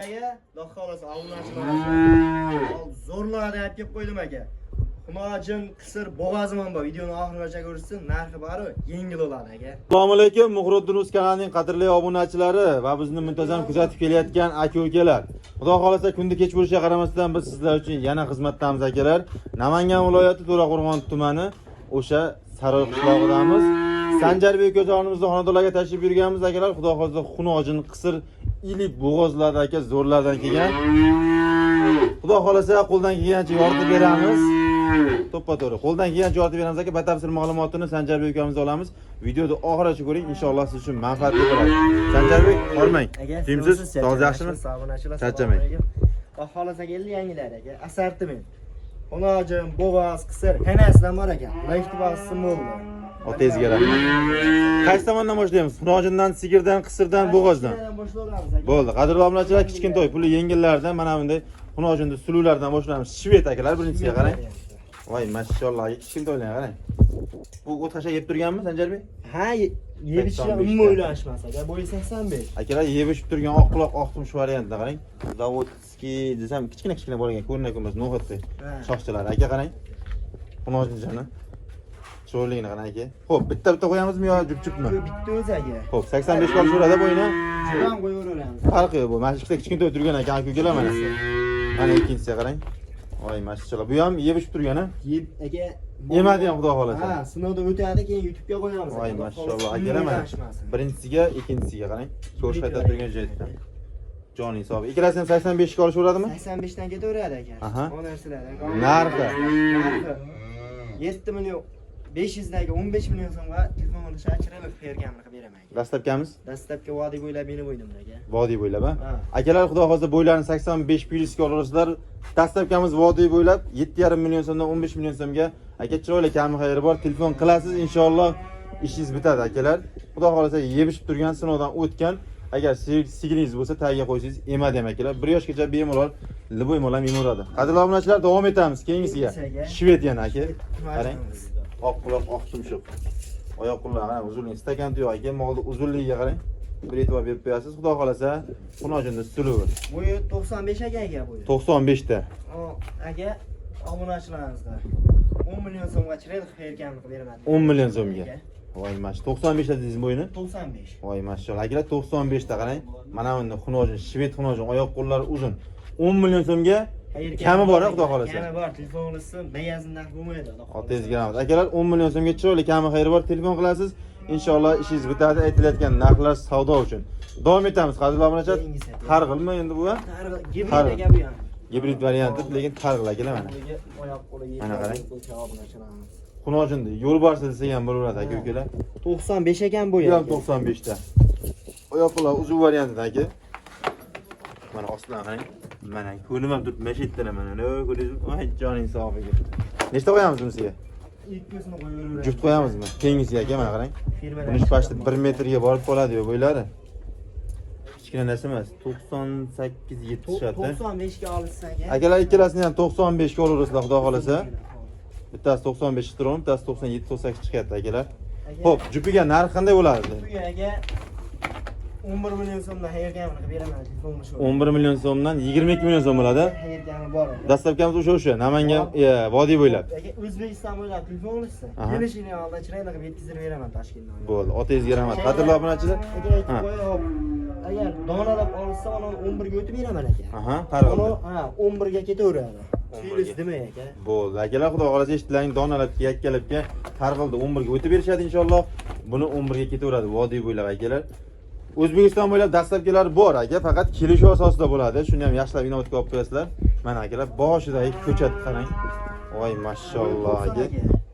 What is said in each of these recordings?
Xudo xolasa obunachilar zo'rlar deb kelib qo'ydim aka. Xunojin qisir bo'g'azimon bor. Videoni oxirigacha ko'rsin, narxi bari yengil bo'ladi aka. Assalomu alaykum, Muhriddin Uz kanalining qadrli obunachilari va bizni muntazam kuzatib kelayotgan aka-ukalar. Xudo xolasa kunda kech bo'lishiga qaramasdan biz sizlar uchun yana xizmatdamiz akalar. Namangan viloyati To'raqo'rg'on tumani o'sha Saroy qishlog'idamiz. Sanjarbek o'zimizning xonadonlarga tashrif buyurganmiz akalar. Xudo xolasa Xunojin qisir ilik bo'g'ozlarda aka zo'rlardan kelgan. Xudo xolasa qo'ldan kelgancha yordam beramiz. To'ppa-to'g'ri. Qo'ldan kelgancha yordam beramiz aka. Batafsil ma'lumotini Sanjarbek ukamizdan olamiz. Videoni oxirigacha ko'ring, inshaalloh siz uchun manfaatli bo'ladi. Sanjarbek, qolmang. Kimsiz? Sog'liq yaxshimi? Charchamang. Xudo xolasa keldi yangilar aka. Assortiment. Xunojin, bo'g'oz, qisir, hammasidan bor ekan. Iltimos bo'ldi. Otangizga rahmat. Qaysi tomondan boshlaymiz? Xunojindan, sigirdan, qisirdan, bo'g'ozdan. Bo'ldi. Qadrli obunachilar, kichkintoy puli yengillardan mana bunday Xunojinda suluvlardan boshlaymiz. Shved akalar birinchisiga qarang. Voy, mashalloh, kichkintoylarga qarang. Bu o't qasha yeb turganmi, Sanjarbek? Ha, yeb ichishga umuman o'ylashmas aka. Bo'yi 85. Akalar yeb ichib turgan oq quloq, oq tumsh variantda qarang. Zavodskiy desam, kichkina bo'lgan, ko'rinmas, no'xatda. Shoxchalar aka qarang. Xunojinjani. Sho'rligini qarang aka. Xo'p, bitta qo'yamizmi yo jup-jupmi? Bitta o'zi aka. Xo'p, 85 qolish uradi bo'yini. Shundan qo'yaveramiz. Farqi yo'q bu. Mana shu kichkintoy turgan ekan aka-ukalar mana. Mana ikkinchisiga qarang. Voy, mashalloh. Bu ham yeb ichib turgan-a? Yeb aka. Yemadi ham xudo xolasa. Ha, sinovdan o'tadi, keyin YouTube'ga qo'yamiz. Voy, mashalloh. Akalar mana. Birinchisiga, ikkinchisiga qarang. Ko'rish qayta turgan joyda. Jon hisobi. Ikkalasidan 85 ga olishaveradimi? 85 dan ketaveradi aka. Aha. Bu narsalar. Narxi. 7 million 500 dagi 15 million so'mga telefon olishga chiroyli berganini qilib beraman. Dastlabkamiz? Dastlabki vodiy bo'ylab meni bo'ydimda aka. Vodiy bo'ylab, ha? Akalar, xudo xolasa bo'ylarini 85 plyusga olasizlar. Dastlabkamiz vodiy bo'ylab 7,5 million so'mdan 15 million so'mga aka chiroyli kami xayri bor. Telefon qilasiz, inshaalloh ishingiz bitadi akalar. Xudo xolasa yeb ichib turgan, sinovdan o'tgan. Agar sigiringiz bo'lsa, tagiga qo'ysangiz emadi ham akalar. 1 yoshgacha bemalol liboy molam yemuradi. Qadrli obunachilar, davom etamiz keyingisiga. Shved yana aka. Qarang. Oq quloq, oq tumshuq. Oyoq qo'llar mana uzunlik, stakan tuyoq aka, molni uzunligiga qarang. Bir e'tibor berib qo'yasiz. Xudo xolasa, Xunojinda suluvi. Bo'yi 95 aka bo'yi. 95 ta. Aka, obunachilaringizga 10 million so'mga chiroyli berganini qilib beraman. 10 million so'mga. Voy, mash 95 ta dedingiz bo'yini? 95. Voy, mashalloh. Akalar 95 ta qarang. Mana bunda Xunojin, Shved Xunojin, oyoq qo'llari uzun. 10 million so'mga kami bor, xudo xolasa. Kami bor, telefon qilsin, beyazini narx bo'lmaydi. Otangizga rahmat. Akalar 10 million so'mga chiroyli kami xayri bor, telefon qilasiz. Inshaalloh ishingiz bitadi. Aytilayotgan narxlar savdo uchun. Davom etamiz, qadrli obunachilar. Targ'ilmi endi bu? Gibrid aka bu ham. Gibrid varianti, lekin targ'il akalar mana. Oyoq qo'li yetadi. Mana qarang. Xunojinda yo'lbarsi desa ham bo'laveradi aka-ukalar. 95 ekan bu ham 95 ta. Oyoq qo'llar uzun variantida aka. Mana ostidan qarang. Mana ko'nim ham turib mashitdan mana. Voy, joning sog'iga. Nechta qo'yamiz bunisiga? Ikkisini qo'yaveramiz. Juft qo'yamizmi? Keyingisiga aka mana qarang. Buni pashti 1 metrga borib qoladi-yu bo'ylari. Kichkina narsa emas. 98 70 95 ga olsa aka. Akalar ikkalasini ham 95 ga olaverasizlar, xudo xolasa. Bittasi 95 stron, bittasi 97 98 chiqyapti akalar. Xo'p, jupiga narx qanday bo'ladi? Jupiga aka 11 million so'mdan hayergamini qilib beraman telefonni shu. 11 million so'mdan 22 million so'm bo'ladi. Hayergami bor. Dastlabkamiz o'sha, Namangan, vodiy bo'ylab. Aka O'zbekiston bo'ylab telefon olsa, kelishini oldin chiroyli qilib yetkazib beraman Toshkentdan. Bo'ldi, otangizga rahmat. Qadrli obunachilar. Agar donalab olsa, mana 11 ga o'tib beraman aka. Aha, targ'il. Ha, 11 ga ketaveradi. Filis demak aka. Bo'ldi. Akalar, xudo xolasa eshitdilaring, donalab yakkalabga targ'ildi 11 ga o'tib berishadi inshaalloh. Buni 11 ga ketaveradi vodiy bo'ylab akalar. O'zbekiston bo'ylab dastlabkilar bor aka, faqat kelishuv asosida bo'ladi. Shuni ham yaxshilab inobatga olib qo'yasizlar. Mana akalar, boshidagi ko'chat qarang. Voy, mashalloh aka.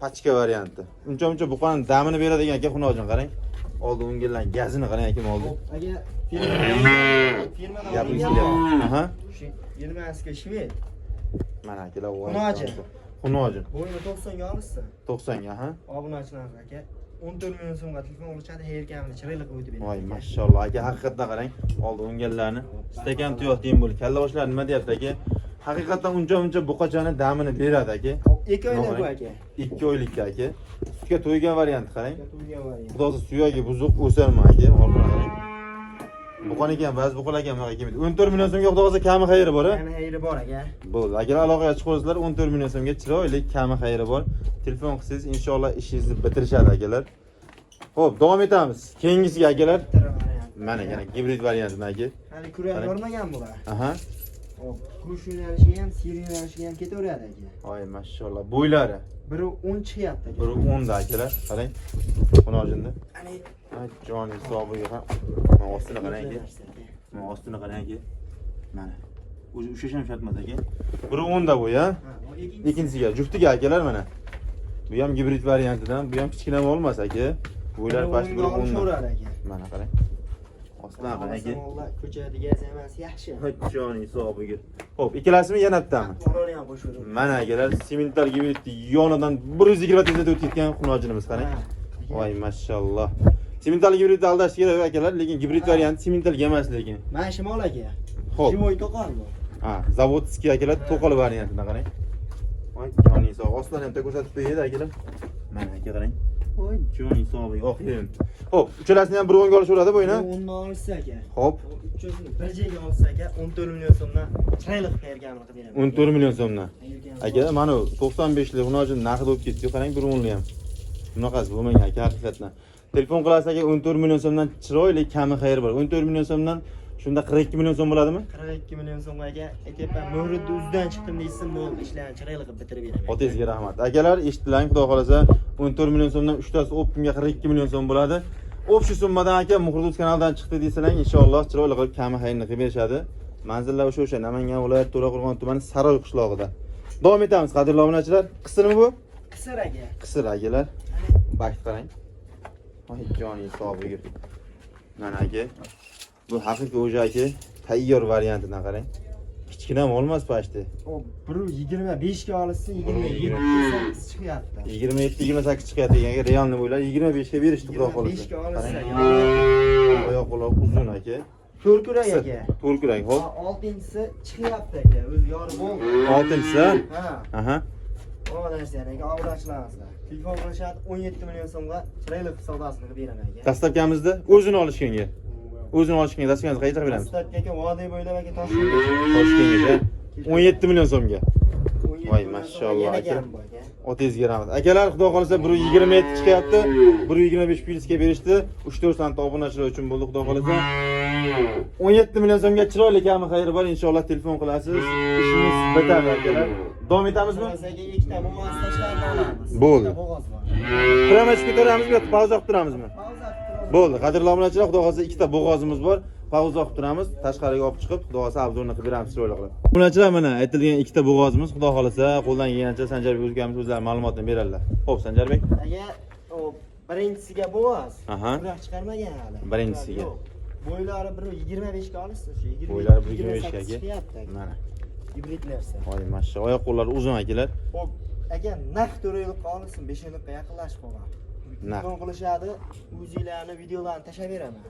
Pachka varianti. Uncha buqaning damini beradigan aka Xunojin qarang. Oldi o'ngillan gazini qarang aka moldi. Aka, firmadan gapingiz kelyapti. Aha. Shu 20 ga Shved. Mana akalar, voy. Xunojin. Bo'yini 90 ga olsa. 90 ga, ha. Obunachilar aka 14 million so'mga telefon olishadi, hayergamini chiroyli qilib o'tib beradi. Voy, mashalloh aka, haqiqatdan qarang. Oldi o'ngillarni. Stakan tuyoq deyin bo'l. Kalla boshlar nima deyapti aka? Haqiqatdan uncha buqachani damini beradi aka. 2 oylik bu aka. 2 oylikka aka. Sutga to'ygan variant qarang. To'ygan variant. Xudosi suyagi buzuq o'sarma aka. Orqaga qarang. Buqon ekan, ba'zi buqol ekan, bunaqa kelmaydi. 14 million so'mga xudo xohlasa kami xayri bor, a? Yana xayri bor aka. Bo'ldi. Agar aloqaga chiqsanglar 14 million so'mga chiroyli kami xayri bor. Telefon qilsangiz inshaalloh ishingizni bitirishadi akalar. Xo'p, davom etamiz. Keyingisiga akalar. Mana yana gibrid variantidagi. Hali kurak yormagan bular. Aha. Hop, kurush yo'nalishiga ham, sir yo'nalishiga ham ketaveradi aka. Voy mashallah. Bo'ylari. Biri 10 chiqyapti aka. Biri 10 da akalar. Qarang. Buni oldinda. Ani Ay, jon hisobiga ham. Mana ostini qarang aka. Mana ostini qarang aka. Mana. O'zi ushlasham shartmas aka. Biri 10 da bu ya. ha, bu ikkinchisi. Ikkinchisiga juftiga akalar mana. Bu ham gibrid variantidan, bu ham kichkina bo'lmas aka. Bo'ylar past bir 10. Sho'radi aka. Mana qarang. Ostidan qarang aka. Vallahi ko'chada gaz emas, yaxshi. Jon hisobiga. Xo'p, ikkalasimi yana bittami? Ularni ham qo'shib. Mana akalar, semental gibrid yonidan 120 tezda o'tib ketgan xunojinimiz qarang. Voy mashallah. Semental gibridni aldash kerak akalar, lekin gibrid varianti sementalga emas lekin. Mana shimol aka. Xo'p. Shimoy to'qol bu. Ha, zavodskiy akalar to'qol variantida qarang. Voy joni hisob. Ostidan ham ko'rsatib qo'yadi akalar. Mana aka qarang. Voy joni hisobiga oxirin. Xo'p, uchalasini ham bir o'nga olishaveradi bu o'yini. 10 dan olsa aka. Xo'p, 300ni bir joyga olsa aka 14 million so'mdan chiroyli qilib berganini qilib beraman. 14 million so'mdan. Aka, mana 95 lik xunojin narxida o'tib ketdi. Qarang, bir o'nli ham. Bunaqasi bo'lmagan aka haqiqatan. Telefon qilasiz aka 14 million so'mdan chiroyli kami xayr bor. 14 million so'mdan shunda 42 million so'm bo'ladimi? 42 million so'mga aka, aytyapman, mo'ridni uzdan chiqdim deysiz, bo'ldi, ishlarni chiroyli qilib bitirib beraman. Otangizga rahmat. Akalar, eshitdilaring, xudo xolasa 14 million so'mdan 3 tasi optimga 42 million so'm bo'ladi. O'sha summadan aka Muhrduz kanalidan chiqdi desalar, inshaalloh chiroyli qilib kami xayrini qilib berishadi. Manzillar o'sha Namangan viloyati To'raqo'rg'on tumani Saroy qishlog'ida. Davom etamiz, qadrli obunachilar. Qisirmi bu? Qisir aka. Qisir akalar. Baxt qarang. Voy joni hisobiga. Mana aka. Bu haqiqiy o'sha aka tayyor variantidan qarang. Kichkina ham olmas pashti. O 1.25 ga olsa 27 chiqyapti. 27-28 chiqyapti ekan, realni bo'ylar 25 ga berishdi xudo xolasa. 25 ga olsa Oyoq qo'llar uzun aka. to'rkurak aka. To'rkurak, xo'p. 6-inchisi chiqyapti aka, o'zi yorib bo'ldi. 6-inchisi? Ha. Aha. O narsalar aka, obrachilaringizlar. Telefon qilishadi 17 million so'mga chiroyli savdosini qilib beraman aka. Dastlabkamizda o'zini olishganga. O'zini olishganga dastlabkamizni qayerga qilib beramiz? Dastlabki aka vodiy bo'ylab aka Toshkentga. Toshkentgacha 17 million so'mga. Voy mashalloh aka. Otangizga rahmat. Akalar, xudo xolasa 1.27 chiqyapti. 1.25 plyusga berishdi. 3-4 sant obunachilar uchun bo'ldi, xudo xolasa. 17 million so'mga chiroyli kami xayri bor, inshaalloh telefon qilasiz. Ishimiz bitadi akalar. Davom etamizmi? Aka ikkita bo'g'oz tashlab olamiz. Bo'ldi. Bo'g'oz bor. Qiramish ko'taramizmi yoki pauza qilib turamizmi? Pauza qilib Bo'ldi. Qadrli obunachilar, xudo xolasa ikkita bo'g'ozimiz bor. Pauza qilib turamiz. Tashqariga olib chiqib, xudo xolasa obzorni qilib beramiz chiroyli qilib. Obunachilar, mana aytilgan ikkita bo'g'ozimiz, xudo xolasa qo'ldan kelgancha Sanjarbek o'zgamiz o'zlari ma'lumotni beradilar. Xo'p, Sanjarbek. aka, o birinchisiga bo'g'oz. Aha. Biroq chiqarmagan hali. Birinchisiga. Yo'q. Bo'ylari 1.25 ga olishsa, shu 20. Bo'ylari 1.25 ga. Chiqyapti aka. Mana. Hibrid narsa. Voy mashallah, oyoq qo'llari uzun akalar. Xo'p, aka, naq 4 ga olsin, 5 ga yaqinlashib qolgan. Naq. Telefon qilishadi, o'zinglarni videolarni tashlab beraman.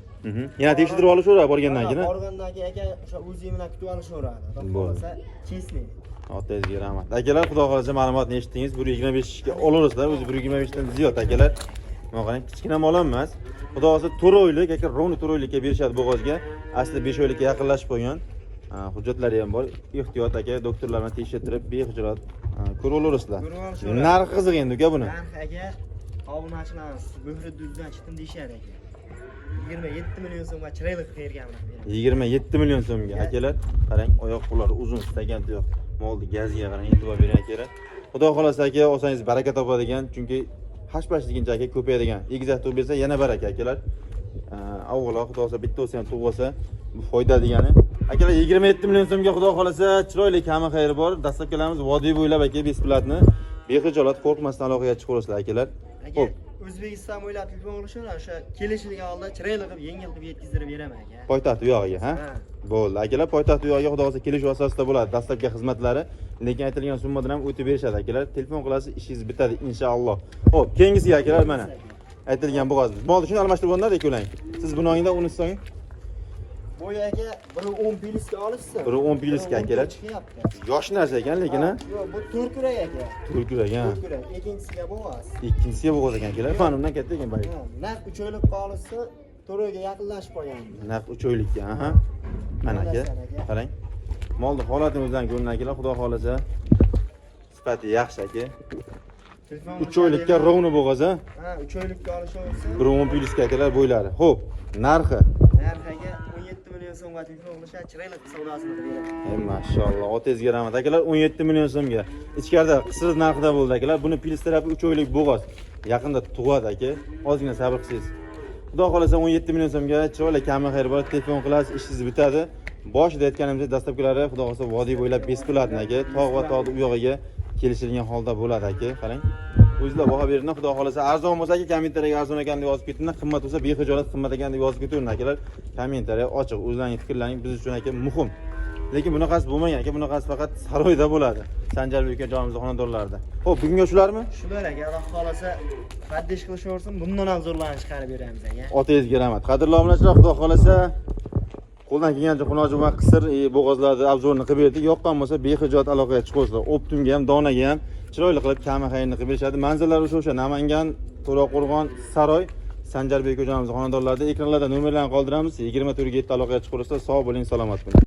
Yana tekshirib olishaveradi borgandan keyin. Borgandan keyin aka o'sha o'zing bilan kutib olishaveradi. Bo'lsa, chesni. Otangizga rahmat. Akalar, xudo xolasa ma'lumotni eshitdingiz. 1.25 ga olaverasizlar. O'zi 1.25 dan ziyod akalar. Mana qarang, kichkina mol emas. Xudo xolasa 4 oylik, aka rovni 4 oylikka berishadi bo'g'ozga. Asli 5 oylikka yaqinlashib qo'ygan. Hujjatlari ham bor. Ehtiyot aka, doktorlar bilan tekshirtirib, behujrat ko'rib olaverasizlar. Narxi qiziq endi uka buni. Narx aka, obunachilarimiz Muhridduzdan chiqdim deyshadi aka. 27 million so'mga chiroyli qilib berganman. 27 million so'mga akalar. Qarang, oyoq qo'llari uzun, stakan tuyoq. Molni gaziga qarang, e'tibor bering akalar. Xudo xolasa aka, olsangiz baraka topadigan, chunki hash-pash degancha aka ko'payadigan. Egizak tug'ib bersa yana baraka akalar. Avvalo xudo xolasa bitta o'zi ham tug'ilsa bu foyda degani. Akalar, 27 million so'mga xudo xolasa chiroyli kami xayri bor. Dastlabkilarimiz vodiy bo'ylab aka besplatni bexijolat qo'rqmasdan aloqaga chiqaverasizlar akalar. Xo'p, O'zbekiston bo'ylab telefon qilishlar, o'sha kelishilgan holda chiroyli qilib, yengil qilib yetkazib beraman aka. Poytaxt u yog'iga, ha? Bo'ldi. Akalar, poytaxt u yog'iga xudo xolasa kelishuv asosida bo'ladi dastlabki xizmatlari, lekin aytilgan summadan ham o'tib berishadi akalar. Telefon qilasiz, ishingiz bitadi inshaalloh. Xo'p, keyingisiga akalar mana aytilgan bo'g'ozimiz. Bo'ldi, shuni almashtirganlar ekolang. Siz buni o'ngda, uni so'ng. Bo'yi aka, biri 10 plyusga olishsin. Biri 10 plyusga akalar. Yosh narsa ekan, lekin ha? Yo'q, bu to'rkurak aka. To'rkurak, ha. To'rkurak, ikkinchisiga bo'g'oz. Ikkinchisiga bo'g'oz ekan akalar. Fanimdan katta ekan balki. Naq 3 oylik qolsa to'riga yaqinlashib qolganmiz. Naq 3 oylikka, aha. Mana aka. Qarang. Molni holatini o'zdan ko'rin akalar, xudo xolasa. Sifati yaxshi aka. 3 oylikka rovni bo'g'az a? Ha, 3 oylikka olishaversa. 1.10 plyuska akalar bo'ylari. Xo'p, narxi. Narxiga 17 million so'mga telefon qilishar, chiroyli savdosini qilib Ey maşallah, otezga rahmat akalar, 17 million so'mga. Ichkarida qisir narxida bo'ldi akalar. Buni plyus tarafi 3 oylik bo'g'az. Yaqinda tug'adi aka. Ozgina sabr qilsangiz. Xudo xolasa 17 million so'mga chiroyli kammi xayr bor, telefon qilasiz, ishingiz bitadi. Boshida aytganimdek, dastlabkilari xudo xolasa vodiy bo'ylab besplatni aka, tog' va tog'ning u yog'iga kelishilgan holda bo'ladi aka. Qarang. O'zingizlar baho beringlar, xudo xolasa arzon bo'lsa aka kommentariyaga arzon ekan deb yozib ketinglar, qimmat bo'lsa bexijolat qimmat ekan deb yozib ketaveringlar akalar. Kommentariya ochiq, o'zlaringiz fikrlaring biz uchun aka muhim. Lekin bunaqasi bo'lmagan aka, bunaqasi faqat saroyda bo'ladi. Sanjarbek aka jonimizning xonadonlarida. Xo'p, bugunga shularmi? Shular aka, Alloh xolasa qaddish qilishaversin, bundan ham zo'rlanib chiqarib beramiz aka. Otangizga rahmat. Qadrli obunachilar, xudo xolasa qo'ldan kelgancha xunoji va qisir bo'g'ozlarni obzorini qilib berdik. Yoqqan bo'lsa behijoat aloqaga chiqasizlar. Optimga ham, donaga ham chiroyli qilib kami xayrini qilib berishadi. Manzillari o'sha Namangan, To'raqo'rg'on, Saroy, Sanjarbek aka jonimizning xonadonlarida ekranlarda nomerlarni qoldiramiz. 24 ga aloqaga chiqaverasizlar. Sog' bo'ling, salomat bo'ling.